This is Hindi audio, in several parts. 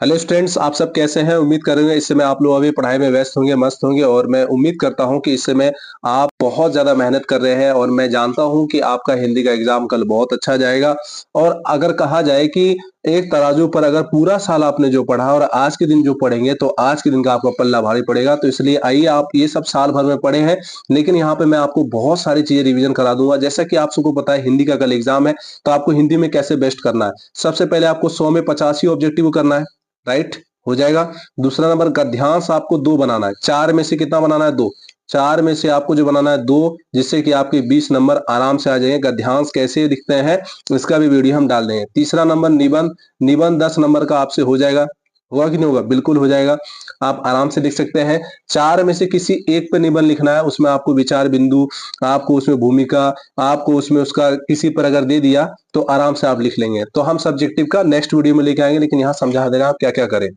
हेलो स्टूडेंट्स, आप सब कैसे हैं? उम्मीद करेंगे इस समय आप लोग अभी पढ़ाई में व्यस्त होंगे, मस्त होंगे। और मैं उम्मीद करता हूं कि इस समय आप बहुत ज़्यादा मेहनत कर रहे हैं और मैं जानता हूं कि आपका हिंदी का एग्ज़ाम कल बहुत अच्छा जाएगा। और अगर कहा जाए कि एक तराजू पर अगर पूरा साल आपने जो पढ़ा और आज के दिन जो पढ़ेंगे, तो आज के दिन का आपका पल्ला भारी पड़ेगा। तो इसलिए आइए, आप ये सब साल भर में पढ़े हैं, लेकिन यहाँ पे मैं आपको बहुत सारी चीज़ें रिवीजन करा दूंगा। जैसा कि आप सबको पता है हिंदी का कल एग्ज़ाम है, तो आपको हिंदी में कैसे बेस्ट करना है। सबसे पहले आपको 100 में 85 ऑब्जेक्टिव करना है, राइट? हो जाएगा। दूसरा नंबर, गद्यांश आपको 2 बनाना है। 4 में से कितना बनाना है? 2। 4 में से आपको जो बनाना है 2, जिससे कि आपके 20 नंबर आराम से आ जाएंगे। गद्यांश कैसे दिखते हैं इसका भी वीडियो हम डाल देंगे। तीसरा नंबर, निबंध। निबंध 10 नंबर का आपसे हो जाएगा। होगा कि नहीं होगा? बिल्कुल हो जाएगा। आप आराम से लिख सकते हैं। 4 में से किसी एक पे निबंध लिखना है, उसमें आपको विचार बिंदु, आपको उसमें भूमिका, आपको उसमें उसका किसी पर अगर दे दिया तो आराम से आप लिख लेंगे। तो हम सब्जेक्टिव का नेक्स्ट वीडियो में लेके आएंगे, लेकिन यहाँ समझा देना आप क्या क्या करें।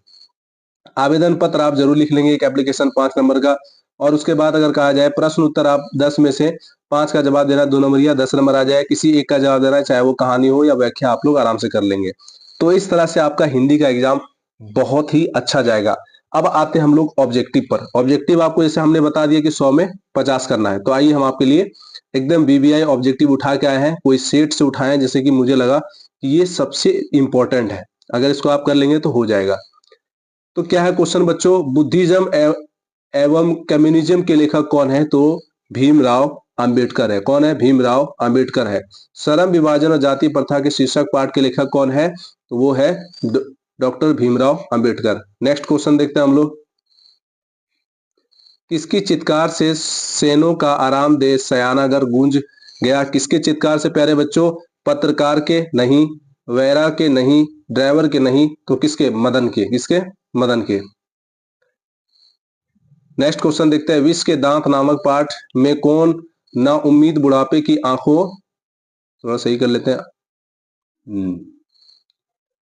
आवेदन पत्र आप जरूर लिख लेंगे, एक एप्लीकेशन 5 नंबर का। और उसके बाद अगर कहा जाए प्रश्न उत्तर, आप 10 में से 5 का जवाब देना, 2 नंबर या 10 नंबर आ जाए। किसी एक का जवाब देना है, चाहे वो कहानी हो या व्याख्या, आप लोग आराम से कर लेंगे। तो इस तरह से आपका हिंदी का एग्जाम बहुत ही अच्छा जाएगा। अब आते हैं हम लोग ऑब्जेक्टिव पर। ऑब्जेक्टिव आपको जैसे हमने बता दिया कि 100 में 50 करना है, तो आइए हम आपके लिए एकदम बीबीआई ऑब्जेक्टिव उठा के आए हैं। कोई सेट से उठाए हैं, जैसे कि मुझे लगा कि ये सबसे इंपॉर्टेंट है। अगर इसको आप कर लेंगे तो हो जाएगा। तो क्या है क्वेश्चन बच्चों? बुद्धिज्म एवं कम्युनिज्म के लेखक कौन है? तो भीमराव अंबेडकर है। कौन है? भीमराव अंबेडकर है। श्रम विभाजन और जाति प्रथा के शीर्षक पाठ के लेखक कौन है? तो वो है doctor Bhimrao Ambedkar. Next question देखते हैं हम लोग। किसकी चित्कार से सैनों का आरामदेह शयनागार गूंज गया? किसके चित्कार से प्यारे बच्चों? पत्रकार के नहीं, वैरा के नहीं, ड्राइवर के नहीं, तो किसके? मदन के। किसके? मदन के। नेक्स्ट क्वेश्चन देखते हैं। विष के दांत नामक पाठ में कौन ना उम्मीद बुढ़ापे की आंखों, थोड़ा सही कर लेते हैं,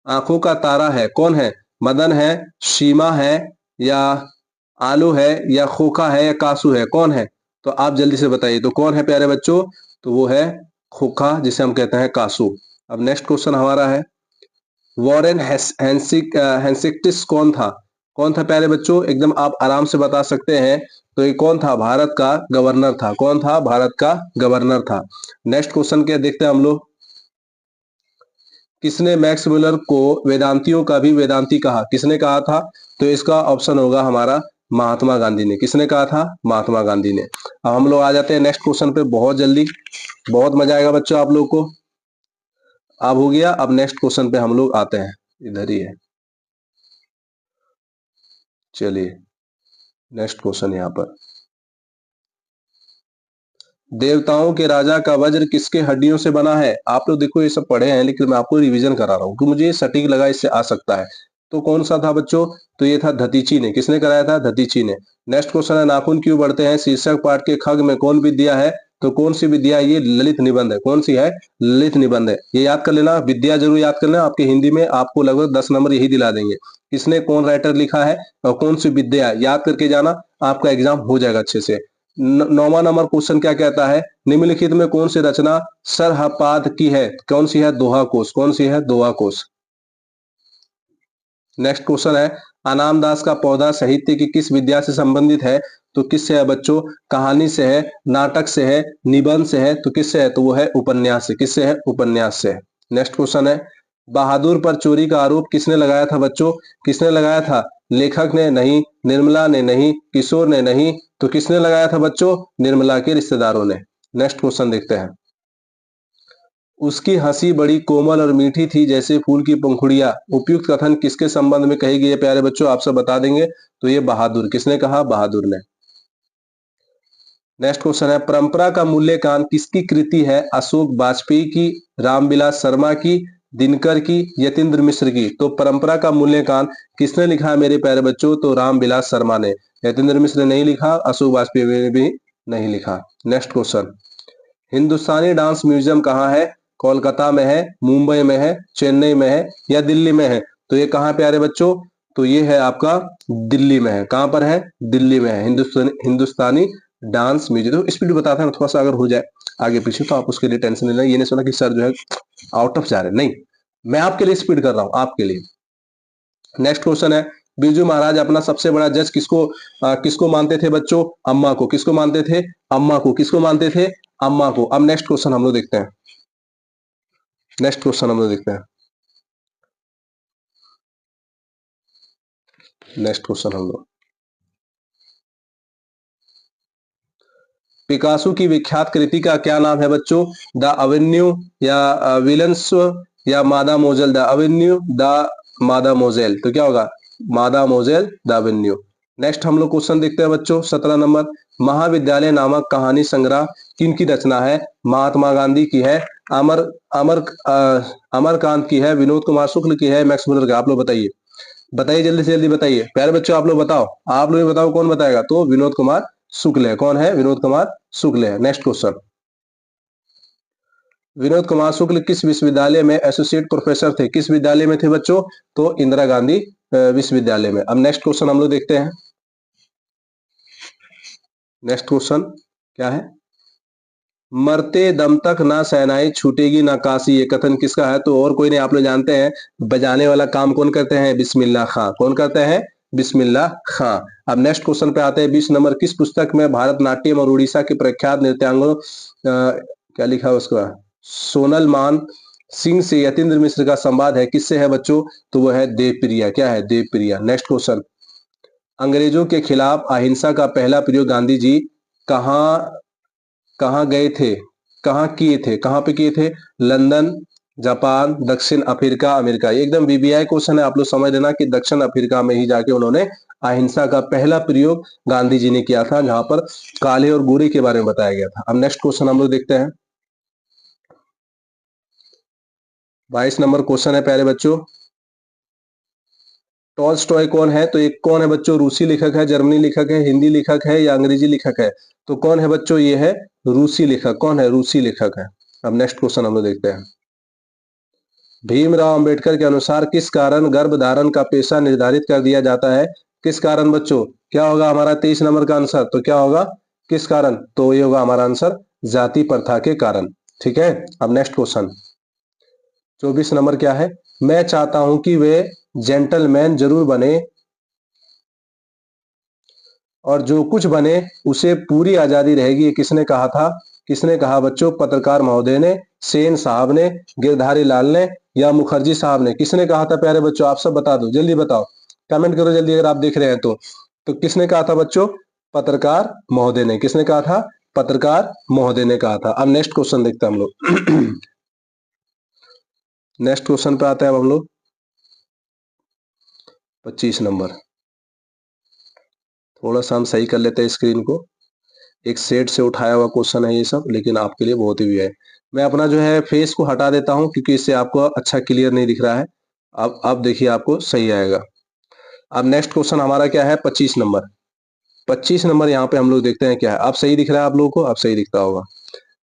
आंखों का तारा है? कौन है? मदन है, सीमा है, या आलू है, या खोखा है, या कासू है? कौन है? तो आप जल्दी से बताइए, तो कौन है प्यारे बच्चों? तो वो है खोखा, जिसे हम कहते हैं कासू। अब नेक्स्ट क्वेश्चन हमारा है, वॉरेन हेस्टिंग्स कौन था? कौन था प्यारे बच्चों? एकदम आप आराम से बता सकते हैं। तो ये कौन था? भारत का गवर्नर था। कौन था? भारत का गवर्नर था। नेक्स्ट क्वेश्चन क्या देखते हैं हम लोग। किसने मैक्स मुलर को वेदांतियों का भी वेदांती कहा? किसने कहा था? तो इसका ऑप्शन होगा हमारा महात्मा गांधी ने। किसने कहा था? महात्मा गांधी ने। अब हम लोग आ जाते हैं नेक्स्ट क्वेश्चन पे बहुत जल्दी। बहुत मजा आएगा बच्चों आप लोग को। अब हो गया। अब नेक्स्ट क्वेश्चन पे हम लोग आते हैं, इधर ही है। चलिए नेक्स्ट क्वेश्चन यहाँ पर, देवताओं के राजा का वज्र किसके हड्डियों से बना है? आप लोग देखो ये सब पढ़े हैं, लेकिन मैं आपको रिवीजन करा रहा हूँ कि मुझे सटीक लगा इससे आ सकता है। तो कौन सा था बच्चों? तो ये था दधीची ने। किसने कराया था? दधीची ने। नेक्स्ट क्वेश्चन है, नाखून क्यों बढ़ते हैं? शीर्षक पाठ के खग में कौन विद्या है? तो कौन सी विद्या है? ये ललित निबंध है। कौन सी है? ललित निबंध है। ये याद कर लेना, विद्या जरूर याद कर लेना। आपके हिंदी में आपको लगभग 10 नंबर यही दिला देंगे। किसने, कौन राइटर लिखा है और कौन सी विद्या है, याद करके जाना, आपका एग्जाम हो जाएगा अच्छे से। 9वां नंबर क्वेश्चन क्या कहता है? निम्नलिखित में कौन सी रचना सरहपाद की है? कौन सी है? दोहा कोश। कौन सी है? दोहा कोश। नेक्स्ट क्वेश्चन है, अनामदास का पौधा साहित्य की किस विद्या से संबंधित है? तो किससे है बच्चों? कहानी से है, नाटक से है, निबंध से है, तो किससे है? तो वो है उपन्यास से। किससे है? उपन्यास से। नेक्स्ट क्वेश्चन है, बहादुर पर चोरी का आरोप किसने लगाया था बच्चों? किसने लगाया था? लेखक ने नहीं, निर्मला ने नहीं, किशोर ने नहीं, तो किसने लगाया था बच्चों? निर्मला के रिश्तेदारों ने। नेक्स्ट क्वेश्चन देखते हैं, उसकी हंसी बड़ी कोमल और मीठी थी जैसे फूल की पंखुड़ियां, उपयुक्त कथन किसके संबंध में कही गई है प्यारे बच्चों? आप सब बता देंगे। तो ये बहादुर। किसने कहा? बहादुर ने। नेक्स्ट क्वेश्चन है, परंपरा का मूल्यांकन किसकी कृति है? अशोक वाजपेयी की, रामविलास शर्मा की, दिनकर की, यतीन्द्र मिश्र की? तो परंपरा का मूल्यांकन किसने लिखा है मेरे प्यारे बच्चों? तो रामविलास शर्मा ने। यतीन्द्र मिश्र ने नहीं लिखा, अशोक वाजपेयी ने भी नहीं लिखा। नेक्स्ट क्वेश्चन, हिंदुस्तानी डांस म्यूजियम कहाँ है? कोलकाता में है, मुंबई में है, चेन्नई में है, या दिल्ली में है? तो ये कहाँ प्यारे बच्चों? तो ये है आपका दिल्ली में है। कहाँ पर है? दिल्ली में है हिंदुस्तानी डांस म्यूजियम। तो स्पीड बताता है थोड़ा सा, अगर हो जाए आगे पीछे तो आप उसके लिए टेंशन नहीं लेना। ये नहीं सुना कि सर जो है आउट ऑफ जा रहे, नहीं, मैं आपके लिए स्पीड कर रहा हूँ, आपके लिए। नेक्स्ट क्वेश्चन है, बिरजू महाराज अपना सबसे बड़ा जज किसको मानते थे बच्चों? अम्मा को। किसको मानते थे? अम्मा को। किसको मानते थे? अम्मा को। अब नेक्स्ट क्वेश्चन हम लोग देखते हैं। नेक्स्ट क्वेश्चन हम लोग देखते हैं। नेक्स्ट क्वेश्चन हम लोग, पिकासो की विख्यात कृति का क्या नाम है बच्चों? द अवेन्यू या विलन्स या मादा मोजेल? द अवेन्यू, द मादा मोजेल। तो क्या होगा? मादा मोजेल द अवेन्यू। नेक्स्ट हम लोग क्वेश्चन देखते हैं बच्चों, 17 नंबर, महाविद्यालय नामक कहानी संग्रह किनकी रचना है? महात्मा गांधी की है, अमर अमर अमरकांत की है, विनोद कुमार शुक्ल की है, मैक्स मुलर का? आप लोग बताइए, बताइए जल्दी से जल्दी बताइए प्यारे बच्चों, आप लोग बताओ, आप लोग बताओ कौन बताएगा? तो विनोद कुमार शुक्ल है। कौन है? विनोद कुमार शुक्ल है। नेक्स्ट क्वेश्चन, विनोद कुमार शुक्ल किस विश्वविद्यालय में एसोसिएट प्रोफेसर थे? किस विद्यालय में थे बच्चों? तो इंदिरा गांधी विश्वविद्यालय में। अब नेक्स्ट क्वेश्चन हम लोग देखते हैं। नेक्स्ट क्वेश्चन क्या है? मरते दम तक ना शहनाई छूटेगी ना काशी, ये कथन किसका है? तो और कोई नहीं, आप लोग जानते हैं, बजाने वाला काम कौन करते हैं? बिस्मिल्लाह खां। कौन करते हैं? बिस्मिल्लाह खां। अब नेक्स्ट क्वेश्चन पे आते हैं, 20 नंबर, किस पुस्तक में भारतनाट्यम और उड़ीसा के प्रख्यात नृत्यांगों क्या लिखा है उसका? सोनल मान सिंह से यतीन्द्र मिश्र का संवाद है, किससे है बच्चों? तो वो है देवप्रिया। क्या है? देवप्रिया। नेक्स्ट क्वेश्चन, अंग्रेजों के खिलाफ अहिंसा का पहला प्रयोग गांधी जी कहाँ कहाँ गए थे, कहाँ किए थे, कहाँ पे किए थे? लंदन, जापान, दक्षिण अफ्रीका, अमेरिका। ये एकदम वीवीआई क्वेश्चन है, आप लोग समझ लेना कि दक्षिण अफ्रीका में ही जाके उन्होंने अहिंसा का पहला प्रयोग गांधी जी ने किया था, जहां पर काले और गोरे के बारे में बताया गया था। अब नेक्स्ट क्वेश्चन हम लोग देखते हैं, 22 नंबर क्वेश्चन है प्यारे बच्चों, टॉल्स्टॉय कौन है? तो एक कौन है बच्चों? रूसी लेखक है, जर्मनी लेखक है, हिंदी लेखक है या अंग्रेजी लेखक है? तो कौन है बच्चों? ये है रूसी लेखक। कौन है? रूसी लेखक है। अब नेक्स्ट क्वेश्चन हम लोग देखते हैं, भीमराव अंबेडकर के अनुसार किस कारण गर्भधारण का पेशा निर्धारित कर दिया जाता है? किस कारण बच्चों? क्या होगा हमारा 23 नंबर का आंसर? तो क्या होगा? किस कारण? तो ये होगा हमारा आंसर जाति प्रथा के कारण। ठीक है। अब नेक्स्ट क्वेश्चन 24 नंबर क्या है? मैं चाहता हूं कि वे जेंटलमैन जरूर बने और जो कुछ बने उसे पूरी आजादी रहेगी, ये किसने कहा था? किसने कहा बच्चों? पत्रकार महोदय ने, सेन साहब ने, गिरधारी लाल ने या मुखर्जी साहब ने? किसने कहा था प्यारे बच्चों? आप सब बता दो, जल्दी बताओ, कमेंट करो जल्दी अगर आप देख रहे हैं तो किसने कहा था बच्चों? पत्रकार महोदय ने। किसने कहा था? पत्रकार महोदय ने कहा था। अब नेक्स्ट क्वेश्चन देखते हैं हम लोग। नेक्स्ट क्वेश्चन पे आते हैं अब हम लोग, 25 नंबर। थोड़ा सा हम सही कर लेते हैं स्क्रीन को, एक सेट से उठाया हुआ क्वेश्चन है ये सब, लेकिन आपके लिए बहुत ही भी है। मैं अपना जो है फेस को हटा देता हूं क्योंकि इससे आपको अच्छा क्लियर नहीं दिख रहा है। अब देखिए आपको सही आएगा। अब नेक्स्ट क्वेश्चन हमारा क्या है? 25 नंबर। 25 नंबर यहाँ पे हम लोग देखते हैं क्या है। अब सही दिख रहा है आप लोगों को? अब सही दिखता होगा।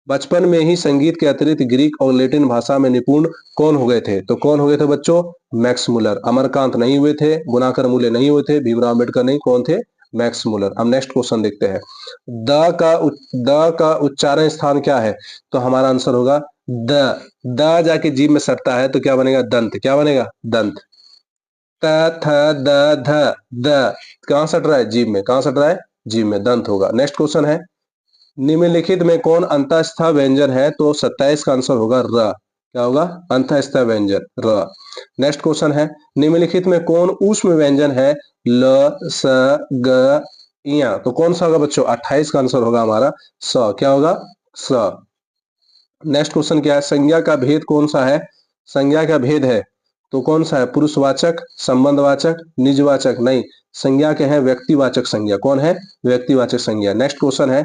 बचपन में ही संगीत के अतिरिक्त ग्रीक और लैटिन भाषा में निपुण कौन हो गए थे? तो कौन हो गए थे बच्चों? Max Muller. अमरकांत नहीं हुए थे, गुणाकर मूल्य नहीं हुए थे, भीमराव अम्बेडकर नहीं, कौन थे? Max Muller. अब नेक्स्ट क्वेश्चन देखते हैं, द का उच्चारण स्थान क्या है? तो हमारा आंसर होगा द जाके जीभ में सटता है तो क्या बनेगा? दंत। क्या बनेगा? दंत। त थ द ध द कहां सट रहा है? जीभ में। कहां सट रहा है? जीभ में, दंत होगा। नेक्स्ट क्वेश्चन है, निम्नलिखित में कौन अंतःस्थ व्यंजन है? तो 27 का आंसर होगा र। क्या होगा? अंतःस्थ व्यंजन र। नेक्स्ट क्वेश्चन है, निम्नलिखित में कौन ऊष्म व्यंजन है? ल, स, ग, इया। तो कौन सा होगा बच्चों? 28 का आंसर होगा हमारा स। क्या होगा? स। नेक्स्ट क्वेश्चन क्या है, संज्ञा का भेद कौन सा है? संज्ञा का भेद है तो कौन सा है? पुरुषवाचक, संबंधवाचक, निजवाचक? नहीं, संज्ञा के है व्यक्तिवाचक संज्ञा। कौन है? व्यक्तिवाचक संज्ञा। नेक्स्ट क्वेश्चन है,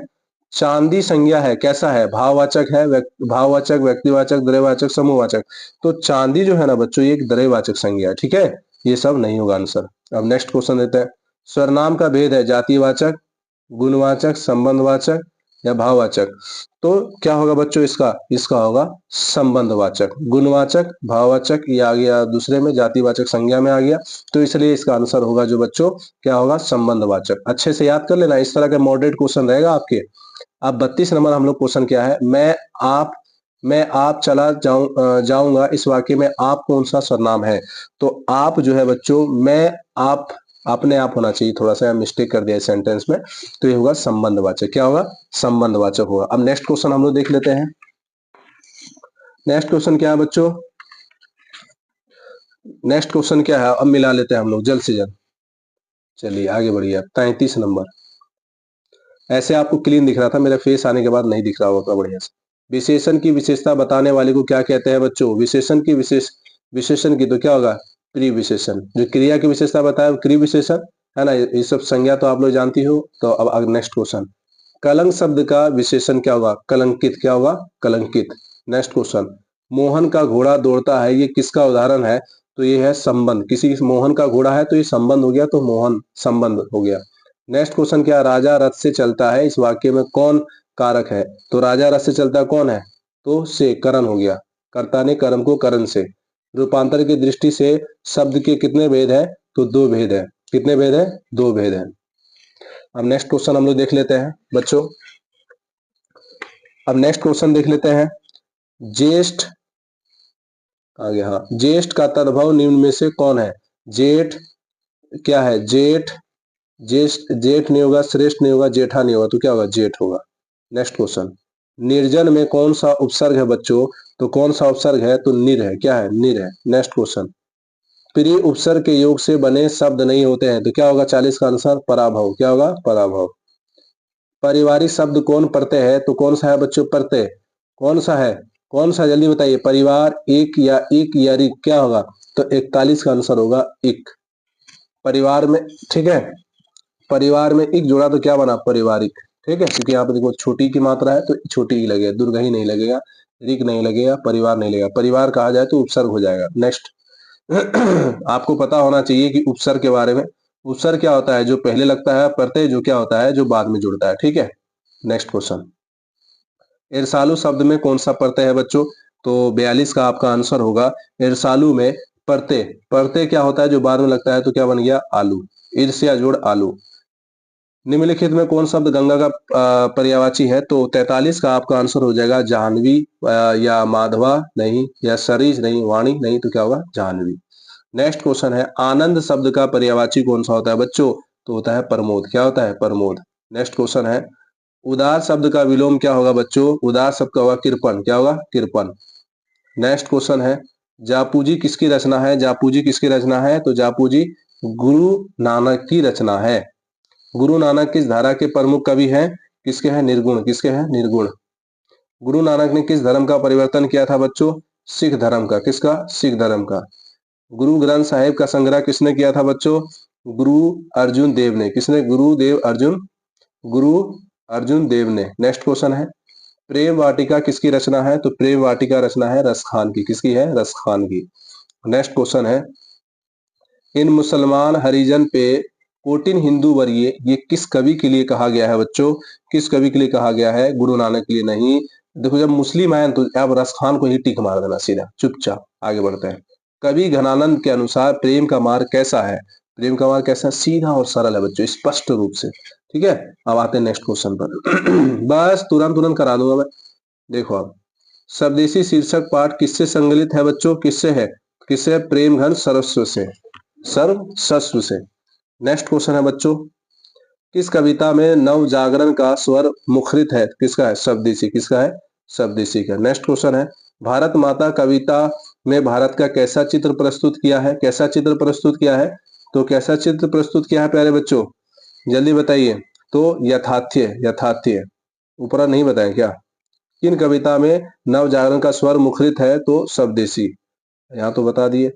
चांदी संज्ञा है, कैसा है? भाववाचक है, भाववाचक, व्यक्तिवाचक, द्रव्यवाचक, समूहवाचक? तो चांदी जो है ना बच्चों, ये एक द्रव्यवाचक संज्ञा है। ठीक है, ये सब नहीं होगा आंसर। अब नेक्स्ट क्वेश्चन देते हैं, सर्वनाम का भेद है जातिवाचक, गुणवाचक, संबंधवाचक या भाववाचक? तो क्या होगा बच्चों इसका? इसका होगा संबंधवाचक। गुणवाचक, भाववाचक ये आ गया दूसरे में, जातिवाचक संज्ञा में आ गया, तो इसलिए इसका आंसर होगा जो बच्चों क्या होगा? संबंधवाचक। अच्छे से याद कर लेना, इस तरह का मॉडरेट क्वेश्चन रहेगा आपके। अब 32 नंबर हम लोग क्वेश्चन क्या है, मैं आप चला जाऊंगा, इस वाक्य में आप कौन सा सर्वनाम है? तो आप जो है बच्चों, मैं आप, अपने आप होना चाहिए, थोड़ा सा मिस्टेक कर दिया सेंटेंस में, तो ये होगा संबंधवाचक। क्या होगा? संबंधवाचक होगा। अब नेक्स्ट क्वेश्चन हम लोग देख लेते हैं। नेक्स्ट क्वेश्चन क्या है बच्चों? नेक्स्ट क्वेश्चन क्या है, अब मिला लेते हैं हम लोग जल्द से जल्द। चलिए आगे बढ़िए। 33 नंबर। ऐसे आपको क्लीन दिख रहा था, मेरा फेस आने के बाद नहीं दिख रहा होगा बढ़िया से। विशेषण की विशेषता बताने वाले को क्या कहते हैं बच्चों? विशेषण की विशेषण की तो क्या होगा? क्रिया विशेषण। जो क्रिया की विशेषता बताया वो क्रिया विशेषण है ना। ये सब संज्ञा तो आप लोग जानती हो। तो अब नेक्स्ट क्वेश्चन, कलंक शब्द का विशेषण क्या होगा? कलंकित। क्या होगा? कलंकित। नेक्स्ट क्वेश्चन, मोहन का घोड़ा दौड़ता है, ये किसका उदाहरण है? तो ये है संबंध। किसी मोहन का घोड़ा है तो ये संबंध हो गया, तो मोहन संबंध हो गया। नेक्स्ट क्वेश्चन क्या, राजा रथ से चलता है, इस वाक्य में कौन कारक है? तो राजा रथ से चलता कौन है? तो से करण हो गया, कर्ता ने कर्म को करण से। रूपांतर की दृष्टि से शब्द के कितने भेद है? तो दो भेद है। कितने भेद है? दो भेद है। अब नेक्स्ट क्वेश्चन हम लोग देख लेते हैं बच्चों। अब नेक्स्ट क्वेश्चन देख लेते हैं। ज्येष्ठ, आगे, हाँ, ज्येष्ठ का तद्भव निम्न में से कौन है? जेठ क्या है? जेठ। ज्येष्ठ, जेठ नहीं होगा, श्रेष्ठ नहीं होगा, जेठा नहीं होगा, तो क्या होगा? जेठ होगा। नेक्स्ट क्वेश्चन, निर्जन में कौन सा उपसर्ग है बच्चों? तो कौन सा उपसर्ग है? तो निर है। क्या है? निर है। नेक्स्ट क्वेश्चन, प्रिय उपसर्ग के योग से बने शब्द नहीं होते हैं, तो क्या होगा? 40 का आंसर पराभव। क्या होगा? पराभव। पारिवारिक शब्द कौन प्रत्यय है? तो कौन सा है बच्चों? प्रत्यय। कौन सा है? कौन सा? जल्दी बताइए। परिवार, एक या एक या रिक, क्या होगा? तो 41 का आंसर होगा एक। परिवार में, ठीक है, परिवार में एक जोड़ा तो क्या बना? पारिवारिक। ठीक है, क्योंकि यहाँ पे देखो छोटी की मात्रा है तो छोटी ही लगेगा, दुर्गा ही नहीं लगेगा, रिक नहीं लगेगा, परिवार नहीं लगेगा। परिवार कहा जाए तो उपसर्ग हो जाएगा। नेक्स्ट आपको पता होना चाहिए कि उपसर्ग के बारे में। उपसर्ग क्या होता है? जो पहले लगता है। प्रत्यय जो क्या होता है? जो बाद में जुड़ता है। ठीक है। नेक्स्ट क्वेश्चन, ईर्षालु शब्द में कौन सा प्रत्यय है बच्चों? तो 42 का आपका आंसर होगा ईर्षालु में प्रत्यय। प्रत्यय क्या होता है? जो बाद में लगता है, तो क्या बन गया? आलू। ईर्ष्या जोड़ आलू। निम्नलिखित में कौन शब्द गंगा का पर्यायवाची है? तो 43 का आपका आंसर हो जाएगा जाह्नवी, या माधवा नहीं, या सरीज नहीं, वाणी नहीं, तो क्या होगा? जाह्नवी। नेक्स्ट क्वेश्चन है, आनंद शब्द का पर्यायवाची कौन सा होता है बच्चों? तो होता है प्रमोद। क्या होता है? प्रमोद। नेक्स्ट क्वेश्चन है, उदार शब्द का विलोम क्या होगा बच्चों? उदार शब्द का होगा कृपण। क्या होगा? कृपण। नेक्स्ट क्वेश्चन है, जापूजी किसकी रचना है? जापूजी किसकी रचना है? तो जापूजी गुरु नानक की रचना है। गुरु नानक किस धारा के प्रमुख कवि हैं? किसके हैं? निर्गुण। किसके हैं? निर्गुण। गुरु नानक ने किस धर्म का परिवर्तन किया था बच्चों? सिख धर्म का। किसका? सिख धर्म का। गुरु ग्रंथ साहिब का संग्रह किसने किया था बच्चों? गुरु अर्जुन देव ने। किसने? गुरुदेव अर्जुन, गुरु अर्जुन देव ने। नेक्स्ट क्वेश्चन है, प्रेम वाटिका किसकी रचना है? तो प्रेम वाटिका रचना है रस खान की। किसकी है? रस खान की। नेक्स्ट क्वेश्चन है, इन मुसलमान हरिजन पे कोटिन हिंदू वरिये, ये किस कवि के लिए कहा गया है बच्चों? किस कवि के लिए कहा गया है? गुरु नानक के लिए नहीं। देखो जब मुस्लिम आए तो अब रस खान को ही टिक मार देना सीधा, चुपचाप आगे बढ़ते हैं। कवि घनानंद के अनुसार प्रेम का मार्ग कैसा है? प्रेम का मार्ग कैसा है? सीधा और सरल है बच्चों, स्पष्ट रूप से। ठीक है, अब आते हैं नेक्स्ट क्वेश्चन पर। बस तुरंत तुरंत करा दूंगा मैं। देखो अब, स्वदेशी शीर्षक पाठ किससे संकलित है बच्चों? किससे है? किससे है? प्रेम घन सरस्व से, सर्वसस्व से। नेक्स्ट क्वेश्चन है बच्चों, किस कविता में नव जागरण का स्वर मुखरित है? किसका है? स्वदेशी। किसका है? स्वदेशी का। नेक्स्ट क्वेश्चन है, भारत माता कविता में भारत का कैसा चित्र प्रस्तुत किया है? कैसा चित्र प्रस्तुत किया है? तो कैसा चित्र प्रस्तुत किया है प्यारे बच्चों? जल्दी बताइए। तो यथार्थ्य, यथार्थ्य। ऊपर नहीं बताया क्या? किन कविता में नव जागरण का स्वर मुखरित है? तो स्वदेशी। यहाँ तो बता दिए।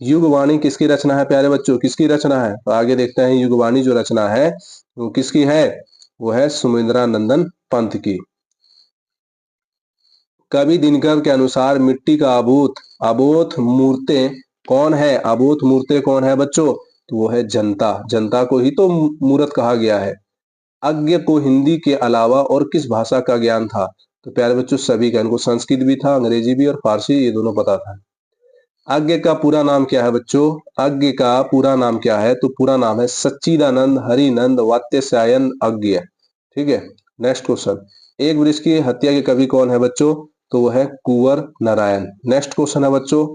युगवाणी किसकी रचना है प्यारे बच्चों? किसकी रचना है? तो आगे देखते हैं, युगवाणी जो रचना है वो किसकी है? वो है सुमिंद्रानंदन पंत की। कवि दिनकर के अनुसार मिट्टी का आभूत आबोध मूर्तें कौन है? आबोध मूर्तें कौन है बच्चों? तो वो है जनता। जनता को ही तो मूर्त कहा गया है। अज्ञ को हिंदी के अलावा और किस भाषा का ज्ञान था? तो प्यारे बच्चों सभी का, इनको संस्कृत भी था, अंग्रेजी भी और फारसी, ये दोनों पता था। आज्ञ का पूरा नाम क्या है बच्चों? आज्ञ का पूरा नाम क्या है? तो पूरा नाम है सच्चिदानंद हरिनंद वात्स्यायन अज्ञ। ठीक है। नेक्स्ट क्वेश्चन, एक वृक्ष की हत्या के कवि कौन है बच्चों? तो वो है कुंवर नारायण। नेक्स्ट क्वेश्चन है बच्चों,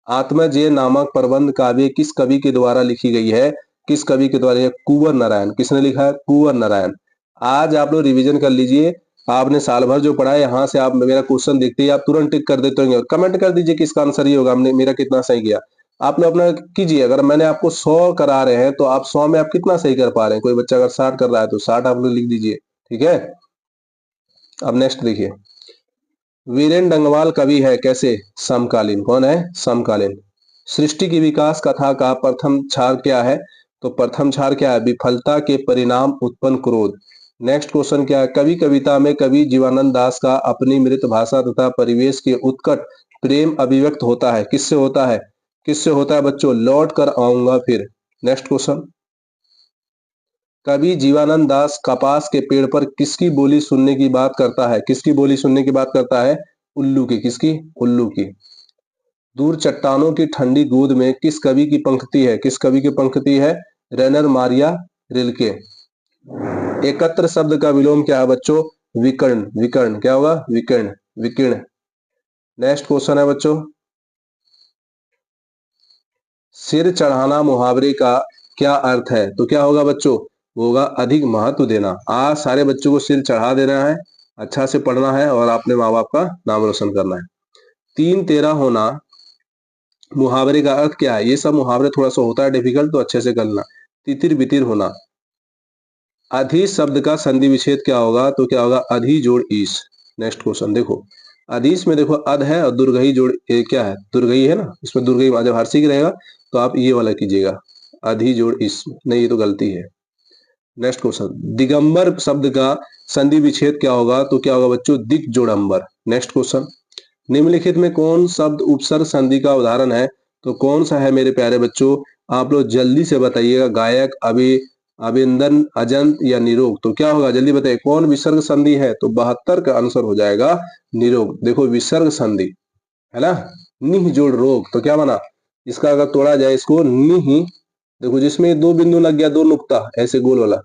आत्मजेय नामक प्रबंध काव्य किस कवि के द्वारा लिखी गई है? किस कवि के द्वारा? कुंवर नारायण। किसने लिखा है? कुंवर नारायण। आज आप लोग रिवीजन कर लीजिए, आपने साल भर जो पढ़ा है यहाँ से आप मेरा क्वेश्चन देखते ही आप तुरंत टिक कर देते होंगे और कमेंट कर दीजिए कि इसका आंसर ये होगा, हमने मेरा कितना सही किया। आप लोग अपना कीजिए, अगर मैंने आपको 100 करा रहे हैं तो आप 100 में आप कितना सही कर पा रहे हैं? कोई बच्चा अगर 60 कर रहा है तो 60 आप लोग लिख दीजिए, ठीक है। अब नेक्स्ट देखिए, वीरेन डंगवाल कवि है कैसे? समकालीन। कौन है? समकालीन। सृष्टि की विकास कथा का प्रथम क्षार क्या है? तो प्रथम क्षार क्या है? विफलता के परिणाम उत्पन्न क्रोध। नेक्स्ट क्वेश्चन क्या है? कवि कविता में कवि जीवानंद दास का अपनी मृत भाषा तथा परिवेश के उत्कट प्रेम अभिव्यक्त होता है। किससे होता है? किससे होता है बच्चों? लौट कर आऊंगा फिर। नेक्स्ट क्वेश्चन, कवि जीवानंद दास कपास के पेड़ पर किसकी बोली सुनने की बात करता है? किसकी बोली सुनने की बात करता है? उल्लू की। किसकी? उल्लू की। दूर चट्टानों की ठंडी गोद में किस कवि की पंक्ति है? किस कवि की पंक्ति है? रेनर मारिया रिल्के। एकत्र शब्द का विलोम क्या है बच्चों? विकर्ण। विकर्ण क्या होगा? विकर्ण। विकीर्ण। नेक्स्ट क्वेश्चन है बच्चों, सिर चढ़ाना मुहावरे का क्या अर्थ है? तो क्या होगा बच्चों? वो होगा अधिक महत्व देना। आज सारे बच्चों को सिर चढ़ा देना है, अच्छा से पढ़ना है और अपने माँ बाप का नाम रोशन करना है। 3-13 होना मुहावरे का अर्थ क्या है? ये सब मुहावरे थोड़ा सा होता है डिफिकल्ट, तो अच्छे से करना। तितिर बितिर होना। अधि शब्द का संधि विच्छेद क्या होगा? तो क्या होगा? अधि जोड़ ईश। नेक्स्ट क्वेश्चन देखो, अधीश में देखो अध है और दुर्गही जोड़ क्या है? दुर्गही है ना, इसमें दुर्गही जब हर्षिक रहेगा तो आप ये वाला कीजिएगा, अधि जोड़ इस। नहीं, ये तो गलती है। नेक्स्ट क्वेश्चन, दिगंबर शब्द का संधि विच्छेद क्या होगा? तो क्या होगा बच्चों? दिक जोड़ंबर। नेक्स्ट क्वेश्चन, निम्नलिखित में कौन शब्द उपसर्ग संधि का उदाहरण है? तो कौन सा है मेरे प्यारे बच्चों? आप लोग जल्दी से बताइएगा। गायक, अभिनंदन, अजंत या निरोग। तो क्या होगा? जल्दी बताइए, कौन विसर्ग संधि है? तो 72 का आंसर हो जाएगा निरोग। देखो विसर्ग संधि है ना, निह जोड़ रोग। तो क्या बना? इसका अगर तोड़ा जाए इसको, निह, देखो जिसमें दो बिंदु लग गया, दो नुक्ता ऐसे गोल वाला,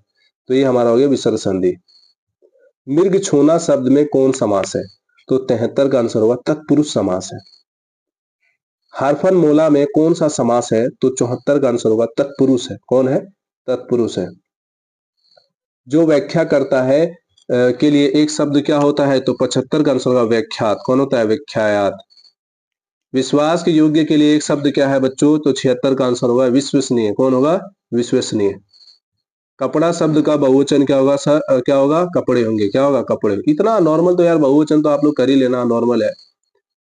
तो ये हमारा हो गया विसर्ग संधि। मृग छोना शब्द में कौन समास है? तो 73 का आंसर होगा तत्पुरुष समास है। हार्फन मोला में कौन सा समास है? तो 74 का आंसर होगा तत्पुरुष है। कौन है? तत्पुरुष है। जो व्याख्या करता है के लिए एक शब्द क्या होता है? तो 75 का आंसर होगा व्याख्यात। कौन होता है? व्याख्यात। विश्वास के योग्य के लिए एक शब्द क्या है बच्चों? तो 76 का आंसर होगा विश्वसनीय। कौन होगा? विश्वसनीय। कपड़ा शब्द का बहुवचन क्या होगा सर? क्या होगा? कपड़े होंगे। क्या होगा? कपड़े। इतना नॉर्मल तो यार बहुवचन तो आप लोग कर ही लेना, नॉर्मल है।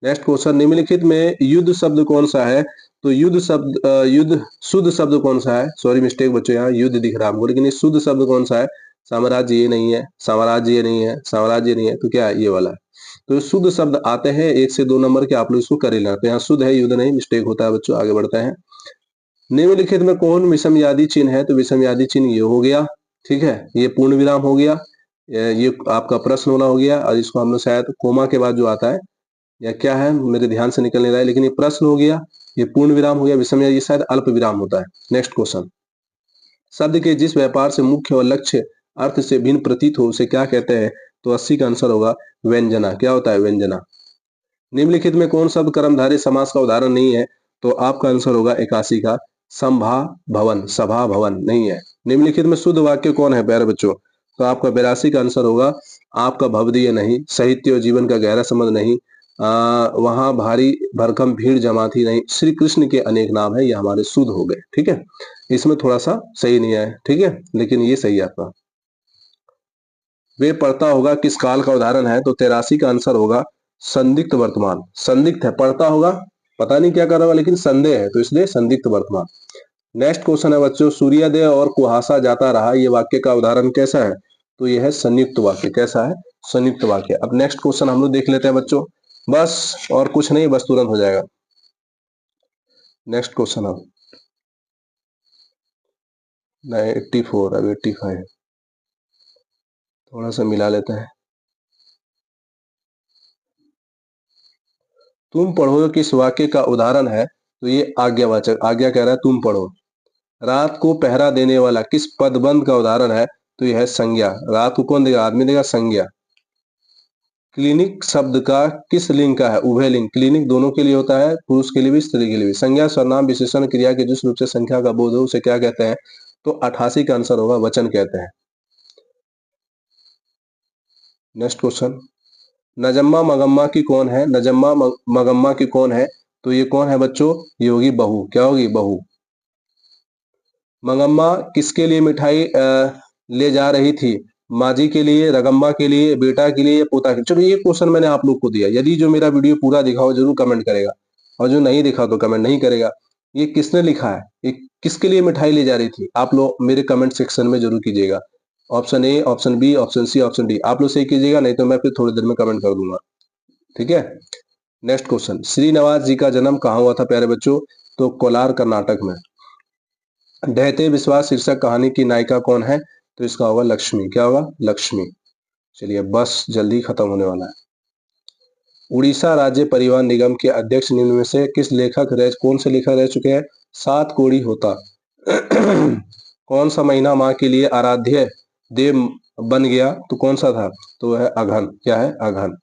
नेक्स्ट क्वेश्चन, निम्नलिखित में युद्ध शब्द कौन सा है? तो युद्ध शब्द युद्ध शुद्ध शब्द कौन सा है? सॉरी मिस्टेक बच्चों, यहाँ युद्ध दिख रहा है हमको, लेकिन ये शुद्ध शब्द कौन सा है? साम्राज्य ये नहीं है, साम्राज्य ये नहीं है, साम्राज्य नहीं है, तो क्या है? ये वाला है। तो शुद्ध शब्द आते हैं 1 से 2 नंबर के, आप लोग इसको कर ही लेना। तो यहाँ शुद्ध है, युद्ध नहीं, मिस्टेक होता है बच्चों। आगे बढ़ते हैं। निम्नलिखित में कौन विषमयादि चिन्ह है? तो विषमयादि चिन्ह ये हो गया, ठीक है, ये पूर्ण विराम हो गया, ये आपका प्रश्न होना हो गया, और इसको हम लोग शायद कोमा के बाद जो आता है या क्या है, मेरे ध्यान से निकल नहीं रहा है, लेकिन ये प्रश्न हो गया, ये पूर्ण विराम हो गया, विषमयादि ये शायद अल्प विराम होता है। नेक्स्ट क्वेश्चन, शब्द के जिस व्यापार से मुख्य और लक्ष्य अर्थ से भिन्न प्रतीत हो उसे क्या कहते हैं? तो 80 का आंसर होगा व्यंजना। क्या होता है? व्यंजना। निम्नलिखित में कौन शब्द कर्मधारय समास का उदाहरण नहीं है? तो आपका आंसर होगा 81 का संभा भवन। सभा भवन नहीं है। निम्नलिखित में शुद्ध वाक्य कौन है प्यारे बच्चों? तो आपका 82 का आंसर होगा आपका भवदीय नहीं, साहित्य और जीवन का गहरा संबंध नहीं, वहां भारी भरकम भीड़ जमा थी नहीं, श्री कृष्ण के अनेक नाम है, ये हमारे शुद्ध हो गए। ठीक है, इसमें थोड़ा सा सही नहीं है, ठीक है, लेकिन ये सही है आपका। वे पढ़ता होगा किस काल का उदाहरण है? तो 83 का आंसर होगा संदिग्ध वर्तमान। संदिग्ध है, पढ़ता होगा, पता नहीं क्या कर रहा होगा, लेकिन संदेह है, तो इसलिए संदिग्ध वर्तमान। नेक्स्ट क्वेश्चन है बच्चों, सूर्योदय और कुहासा जाता रहा, ये वाक्य का उदाहरण कैसा है? तो यह है संयुक्त वाक्य। कैसा है? संयुक्त वाक्य। अब नेक्स्ट क्वेश्चन हम लोग देख लेते हैं बच्चों, बस और कुछ नहीं, बस तुरंत हो जाएगा। नेक्स्ट क्वेश्चन अब 84, अब 85 थोड़ा सा मिला लेते हैं। तुम पढ़ो किस वाक्य का उदाहरण है? तो ये आज्ञावाचक, आज्ञा कह रहा है तुम पढ़ो। रात को पहरा देने वाला किस पदबंध का उदाहरण है? तो यह है संज्ञा। रात को कौन देगा? आदमी देगा, संज्ञा। क्लिनिक शब्द का किस लिंग का है? उभय लिंग। क्लिनिक दोनों के लिए होता है, पुरुष के लिए भी, स्त्री के लिए भी। संज्ञा, सर्वनाम, विशेषण, क्रिया के जिस रूप से संख्या का बोध हो उसे क्या कहते हैं? तो 88 का आंसर होगा वचन कहते हैं। नेक्स्ट क्वेश्चन, नजम्मा मगम्मा की कौन है? नजम्मा मगम्मा की कौन है? तो ये कौन है बच्चों? ये होगी बहू। क्या होगी? बहू। मंगम्मा किसके लिए मिठाई ले जा रही थी? माँ जी के लिए, रगम्मा के लिए, बेटा के लिए, पोता के लिए? चलो ये क्वेश्चन मैंने आप लोग को दिया। यदि जो मेरा वीडियो पूरा देखा हो जरूर कमेंट करेगा, और जो नहीं देखा तो कमेंट नहीं करेगा। ये किसने लिखा है? ये किसके लिए मिठाई ले जा रही थी? आप लोग मेरे कमेंट सेक्शन में जरूर कीजिएगा। Option A, option B, option C, option D. आप लोग सही कीजिएगा, नहीं तो मैं फिर थोड़ी देर में कमेंट कर दूंगा। ठीक है। नेक्स्ट क्वेश्चन, श्रीनिवास जी का जन्म कहाँ हुआ था प्यारे बच्चों? तो कोलार कर्नाटक में। ढहते विश्वास शीर्षक कहानी की नायिका कौन है? तो इसका होगा लक्ष्मी। क्या होगा? लक्ष्मी। चलिए बस जल्दी खत्म होने वाला है। उड़ीसा राज्य परिवहन निगम के अध्यक्ष निम्न में से किस लेखक रह कौन से लेखक रह चुके हैं? सात कोड़ी होता। कौन सा महीना माँ के लिए आराध्य देव बन गया? तो कौन सा था? तो है अघन। क्या है? अघन।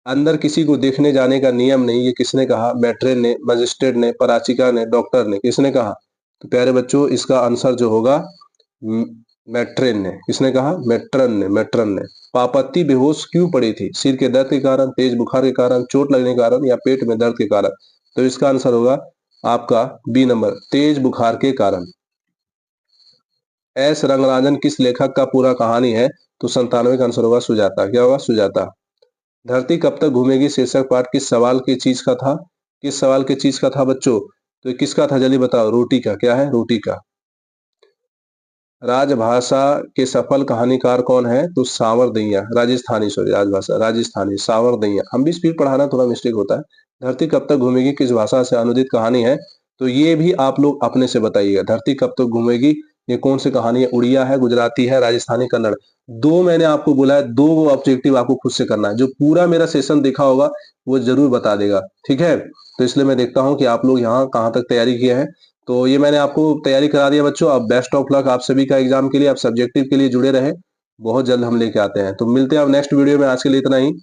अंदर किसी को देखने जाने का नियम नहीं, ये किसने कहा? मैट्रेन ने, मजिस्ट्रेट ने, पराचिका ने, डॉक्टर ने? किसने कहा? तो प्यारे बच्चों इसका आंसर जो होगा मैट्रेन ने। किसने कहा? मैट्रन ने। मैट्रन ने। पापत्ती बेहोश क्यों पड़ी थी? सिर के दर्द के कारण, तेज बुखार के कारण, चोट लगने के कारण, या पेट में दर्द के कारण? तो इसका आंसर होगा आपका बी नंबर, तेज बुखार के कारण। एस रंगराजन किस लेखक का पूरा कहानी है? तो 97 का आंसर होगा सुजाता। क्या होगा? सुजाता। धरती कब तक घूमेगी शीर्षक पाठ किस सवाल की चीज का था? किस सवाल की चीज का था बच्चों? तो ये किसका था? जल्दी बताओ। रोटी का। क्या है? रोटी का। राजभाषा के सफल कहानीकार कौन है? तो सांवरदैया। राजस्थानी, सॉरी, राजभाषा राजस्थानी, सांवरदैया। हम भी स्पीड पढ़ाना थोड़ा मिस्टेक होता है। धरती कब तक घूमेगी किस भाषा से अनुदित कहानी है? तो ये भी आप लोग अपने से बताइएगा। धरती कब तक घूमेगी ये कौन सी कहानी है? उड़िया है, गुजराती है, राजस्थानी, कन्नड़। दो मैंने आपको बोला है, दो ऑब्जेक्टिव आपको खुद से करना है। जो पूरा मेरा सेशन देखा होगा वो जरूर बता देगा। ठीक है। तो इसलिए मैं देखता हूँ कि आप लोग यहाँ कहाँ तक तैयारी किए हैं। तो ये मैंने आपको तैयारी करा दिया बच्चों। अब बेस्ट ऑफ लक आप सभी का एग्जाम के लिए। आप सब्जेक्टिव के लिए जुड़े रहे, बहुत जल्द हम लेके आते हैं। तो मिलते हैं अब नेक्स्ट वीडियो में। आज के लिए इतना ही।